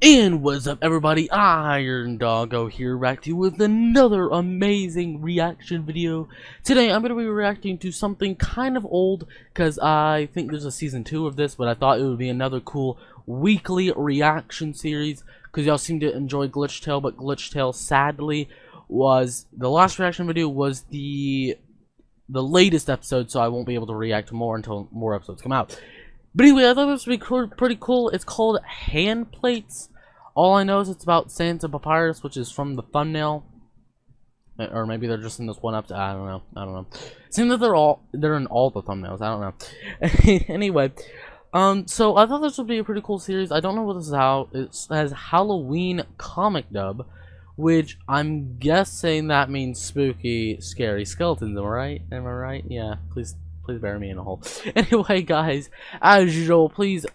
And what's up, everybody? Iron Doggo here, back to you with another amazing reaction video. Today I'm going to be reacting to something kind of old, because I think there's a season 2 of this, but I thought it would be another cool weekly reaction series, because y'all seem to enjoy Glitch but Glitch sadly was, the last reaction video was the latest episode, so I won't be able to react to more until more episodes come out. But anyway, I thought this would be pretty cool. It's called Handplates. All I know is it's about Santa Papyrus, which is from the thumbnail. Or maybe they're just in this one episode. I don't know. It seems that they're in all the thumbnails. I don't know. Anyway, so I thought this would be a pretty cool series. I don't know what this is out. It says Halloween comic dub, which I'm guessing that means spooky, scary skeletons. Am I right? Am I right? Yeah. Please bury me in a hole. Anyway, guys, as usual, please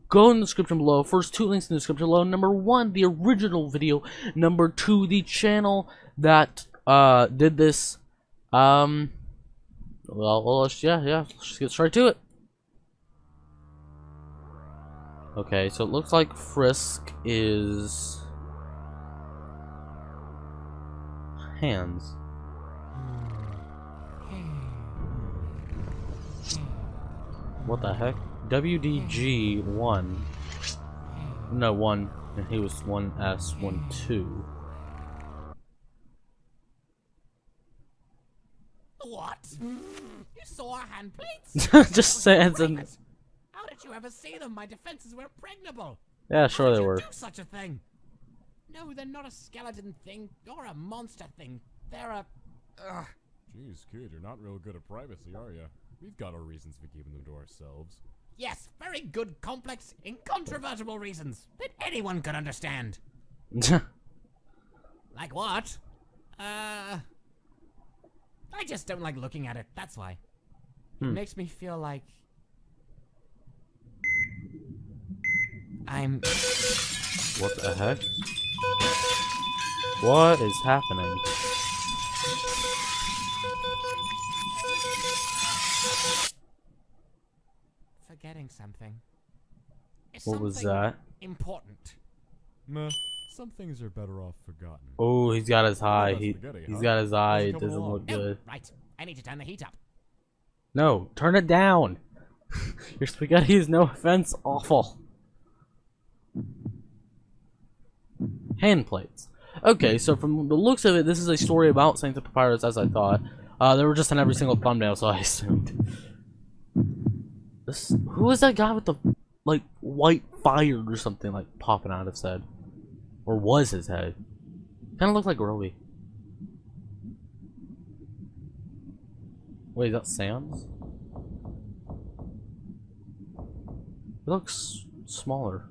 go in the description below. First, 2 links in the description below. Number 1, the original video. Number 2, the channel that did this. Well, let's just get straight to it. Okay, so it looks like Frisk is hands. What the heck? WDG 1. No, 1. And he was 1S, 1, 2. What? You saw our handplates? Just saying. How did you ever see them? My defenses were impregnable. Yeah, sure How they did were. you do such a thing? No, they're not a skeleton thing or a monster thing. They're a... Jeez, kid, you're not real good at privacy, are you? We've got our reasons for keeping them to ourselves. Yes, very good, complex, incontrovertible reasons that anyone could understand. Like what? I just don't like looking at it, that's why. It makes me feel like... I'm... What the heck? What is happening? Forgetting something. What was that? Important. Meh, some things are better off forgotten. Oh, he's got his eye. He's huh? got his eye. How's it It coming doesn't along? look good. Right, I need to turn the heat up. No, turn it down. Your spaghetti is, no offense, awful. Handplates. Okay, so from the looks of it, this is a story about Santa Papyrus, as I thought. They were just in every single thumbnail, so I assumed. Who is that guy with the, like, white fire or something, like, popping out of his head? Or was his head? Kind of looked like Roby. Wait, is that Sam's? It looks smaller.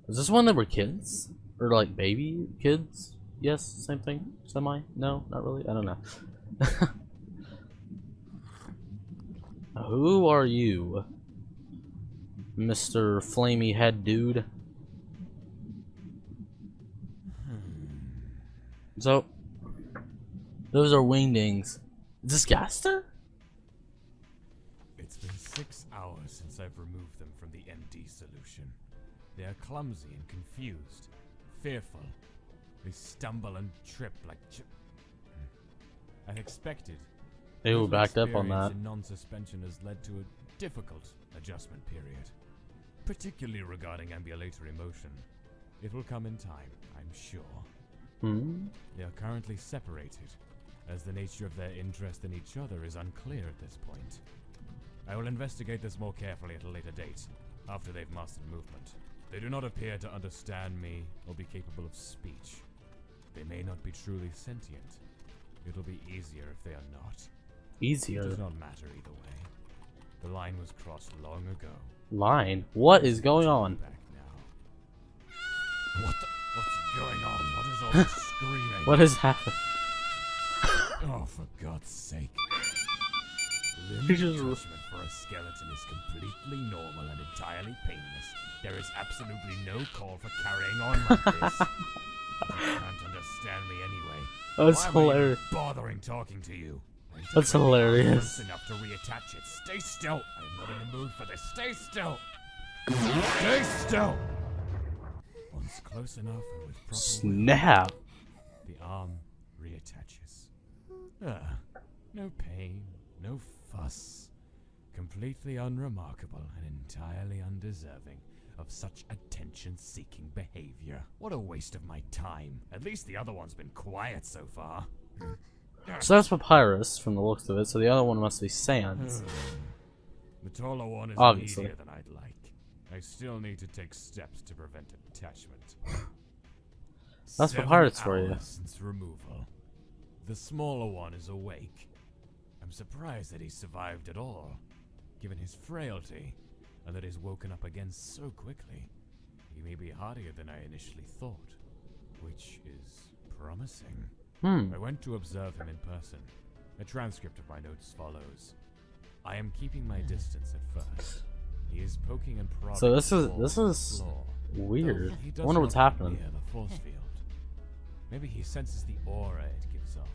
Is this when they were kids? Or like baby kids? Yes, same thing? Semi? No, not really? I don't know. Who are you, Mr. Flamey Head Dude? So, those are wingdings. Is this Gaster? It's been 6 hours since I've removed them from the MD solution. They are clumsy and confused, fearful. They stumble and trip like as expected. They were backed up on that. Non-suspension has led to a difficult adjustment period, particularly regarding ambulatory motion. It will come in time, I'm sure. They are currently separated, as the nature of their interest in each other is unclear at this point. I will investigate this more carefully at a later date, after they've mastered movement. They do not appear to understand me or be capable of speech. They may not be truly sentient. It'll be easier if they are not. Easier? It does not matter either way. The line was crossed long ago. Line? What is going on? Back now. What's going on? What is all this screaming? What has happened? Oh, for God's sake. He Limb just- attachment for a skeleton is completely normal and entirely painless. There is absolutely no call for carrying on like this. You can't understand me anyway. That's Why am I even hilarious. bothering talking to you? That's hilarious. Close enough to reattach it. Stay still. I am not in the mood for this. Stay still. Stay still. Once close enough and with proper will, Snap. the arm reattaches. No pain, no fuss. Completely unremarkable and entirely undeserving of such attention-seeking behavior. What a waste of my time. At least the other one's been quiet so far. So that's Papyrus from the looks of it, so the other one must be Sans. The taller one is Obviously. needier than I'd like. I still need to take steps to prevent attachment. That's 7 Papyrus for you. hours since removal. The smaller one is awake. I'm surprised that he survived at all, given his frailty, and that he's woken up again so quickly. He may be hardier than I initially thought, which is promising. I went to observe him in person. A transcript of my notes follows. I am keeping my distance at first. He is poking and prodding. So this the is floor. weird. Though he I does wonder what's not happening. near the force field. Maybe he senses the aura it gives off.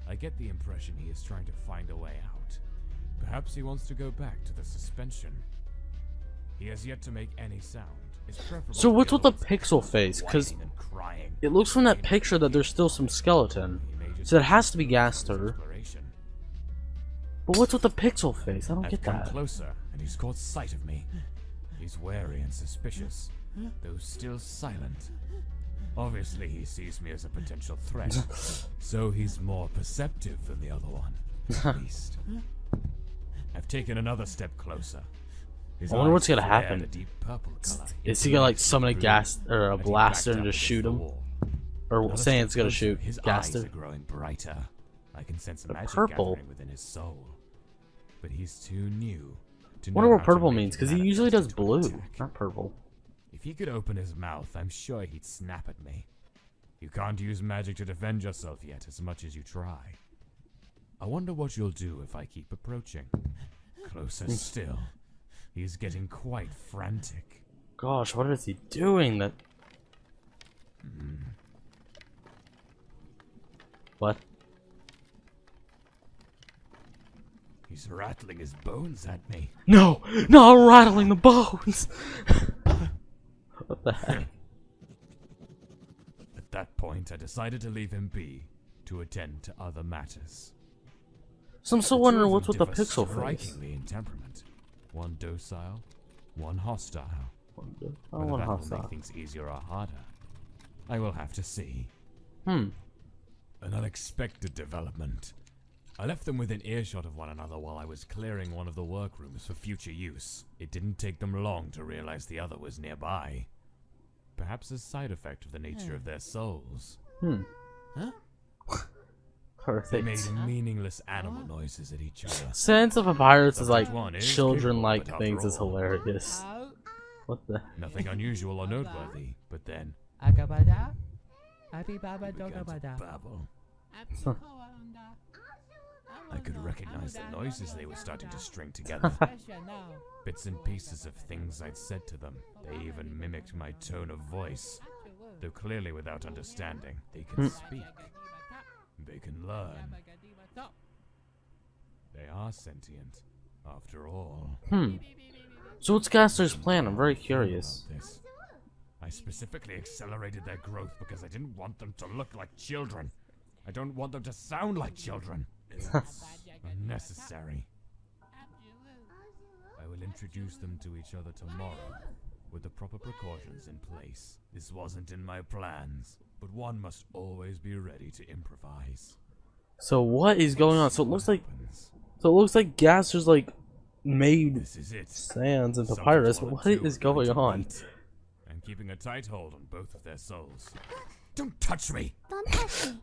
I get the impression he is trying to find a way out. Perhaps he wants to go back to the suspension. He has yet to make any sound. It's preferable So to what's the with the other ones pixel face? Because whining and crying. it looks from that picture that there's still some skeleton. He may just So it has to be Gaster. exploration. But what's with the pixel face? I don't I've get come that. closer, and he's caught sight of me. He's wary and suspicious, though still silent. Obviously, he sees me as a potential threat, so he's more perceptive than the other one, at least. I've taken another step closer. His I wonder what's eyes gonna flared happen. a deep purple color. Is he gonna like summon a Blue, gas or a and he blaster backed and up just against shoot the him? wall. Or Another Sans step gonna closer, shoot his eyes Gaster? are growing brighter. I can sense They're magic purple. gathering within his soul. But he's too new to I wonder know what how to purple make means, it because he usually does manifest into blue, an attack. not purple. If he could open his mouth, I'm sure he'd snap at me. You can't use magic to defend yourself yet, as much as you try. I wonder what you'll do if I keep approaching. Closer still. He's getting quite frantic. Gosh, what is he doing? That. What? He's rattling his bones at me. No! No, rattling the bones! What the heck? At that point, I decided to leave him be to attend to other matters. So I'm still The two wondering of what's them with the differ pixel face. strikingly in temperament. One docile, one hostile. I Whether want that will hostile. make things easier or harder, I will have to see. Hmm. An unexpected development. I left them within earshot of one another while I was clearing one of the workrooms for future use. It didn't take them long to realize the other was nearby. Perhaps a side effect of the nature of their souls. Hmm. Huh? They made Perfect. meaningless animal noises at each other. Sense of Papyrus is like Subject one is children-like capable, but things after is all, hilarious. What the? Nothing unusual or noteworthy, but then Agabada? Abi Baba I began to Dogabada. babble. I could recognize the noises they were starting to string together. Bits and pieces of things I'd said to them. They even mimicked my tone of voice. Though clearly without understanding, they can speak. They can learn. They are sentient, after all. Hmm. So what's Gaster's plan? I'm very curious. About this. I specifically accelerated their growth because I didn't want them to look like children. I don't want them to sound like children. It's unnecessary. I will introduce them to each other tomorrow, with the proper precautions in place. This wasn't in my plans, but one must always be ready to improvise. So what is going on? So it looks like Happens. Gaster's like made This is it. Sans and Subject Papyrus, but one what and two is are going going to on? meet. I'm keeping a tight hold on both of their souls. Don't touch me! Don't touch me.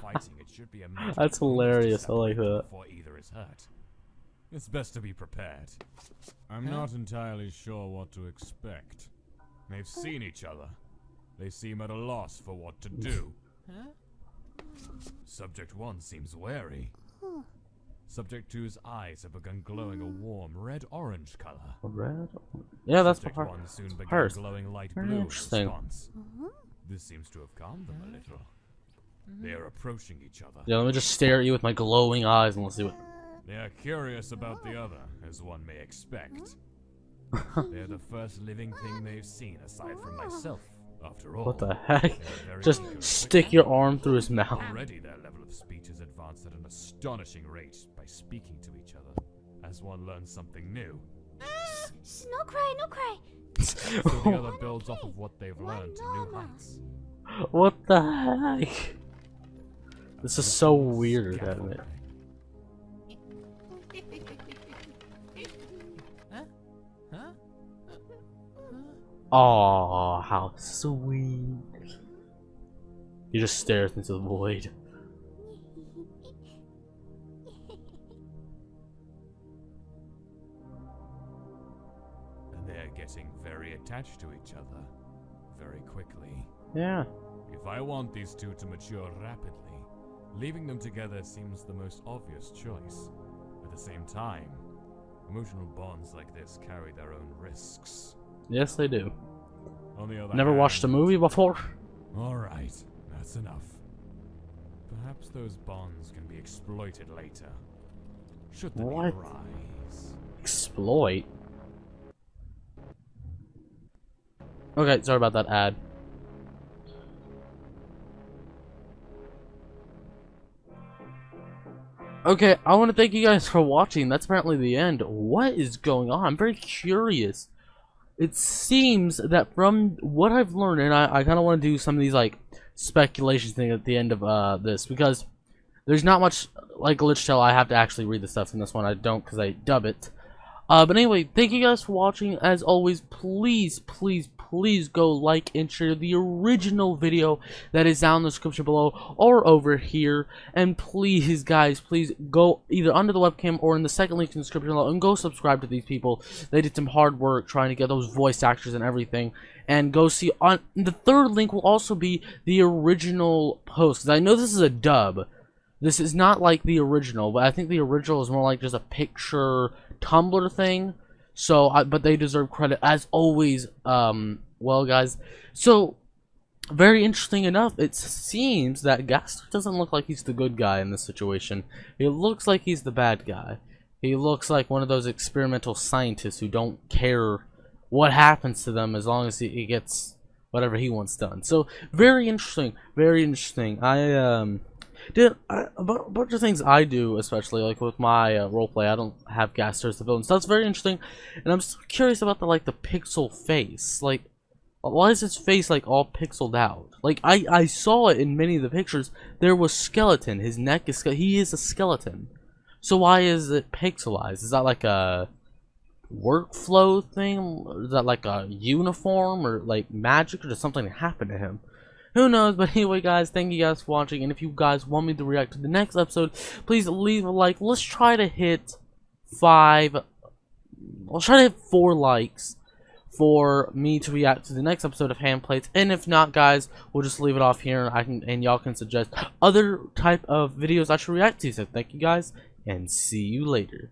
Fighting, it should be a matter That's of moments to hilarious, I like separate them that. Before either is hurt. It's best to be prepared. I'm not entirely sure what to expect. They've seen each other. They seem at a loss for what to do. Subject 1 seems wary. Subject 2's eyes have begun glowing a warm red-orange color. Red? Yeah, that's Subject Papyrus. 1 soon began Papyrus. glowing light Very blue in interesting. response. This seems to have calmed them a little. They are approaching each other. Yeah, let me just stare at you with my glowing eyes and let's see what. They are curious about the other, as one may expect. They're the first living thing they've seen aside from myself. After all, What the heck? they're very Just good. stick your arm through his mouth. Already their level of speech has advanced at an astonishing rate by speaking to each other. As one learns something new, No cry, no cry. so the other builds off of what they've learned to new heights. What the heck? This is so weird, isn't it? Huh? Aw, how sweet. He just stares into the void. And they're getting very attached to each other very quickly. Yeah. If I want these two to mature rapidly, leaving them together seems the most obvious choice. At the same time, emotional bonds like this carry their own risks. Yes, they do. On the other Never hand, watched a movie before? Alright, that's enough. Perhaps those bonds can be exploited later. Should the What? need arise. Exploit? Okay, sorry about that ad. Okay, I want to thank you guys for watching. That's apparently the end. What is going on? I'm very curious. It seems that from what I've learned, and I kind of want to do some of these like speculation thing at the end of this, because there's not much like Glitch Tale. I have to actually read the stuff in this one. I don't because I dub it. But anyway, thank you guys for watching. As always, please, please, please go like and share the original video that is down in the description below or over here. And please, guys, please go either under the webcam or in the second link in the description below and go subscribe to these people. They did some hard work trying to get those voice actors and everything. And go see on the third link will also be the original post. 'Cause I know this is a dub. This is not like the original, but I think the original is more like just a picture Tumblr thing. So, but they deserve credit as always. Well, guys, so very interesting enough, it seems that Gaster doesn't look like he's the good guy in this situation. He looks like he's the bad guy. He looks like one of those experimental scientists who don't care what happens to them as long as he gets whatever he wants done. So, very interesting. Very interesting. A bunch of things I do, especially like with my roleplay. I don't have Gaster as the villain, so that's very interesting. And I'm still curious about the pixel face. Like, why is his face like all pixeled out? Like I saw it in many of the pictures. There was skeleton. His neck is he is a skeleton. So why is it pixelized? Is that like a workflow thing? Or is that like a uniform or like magic, or does something happen to him? Who knows? But anyway, guys, thank you guys for watching. And if you guys want me to react to the next episode, please leave a like. Let's try to hit 5. I'll try to hit 4 likes for me to react to the next episode of Handplates. And if not, guys, we'll just leave it off here. And y'all can suggest other type of videos I should react to. So thank you guys, and see you later.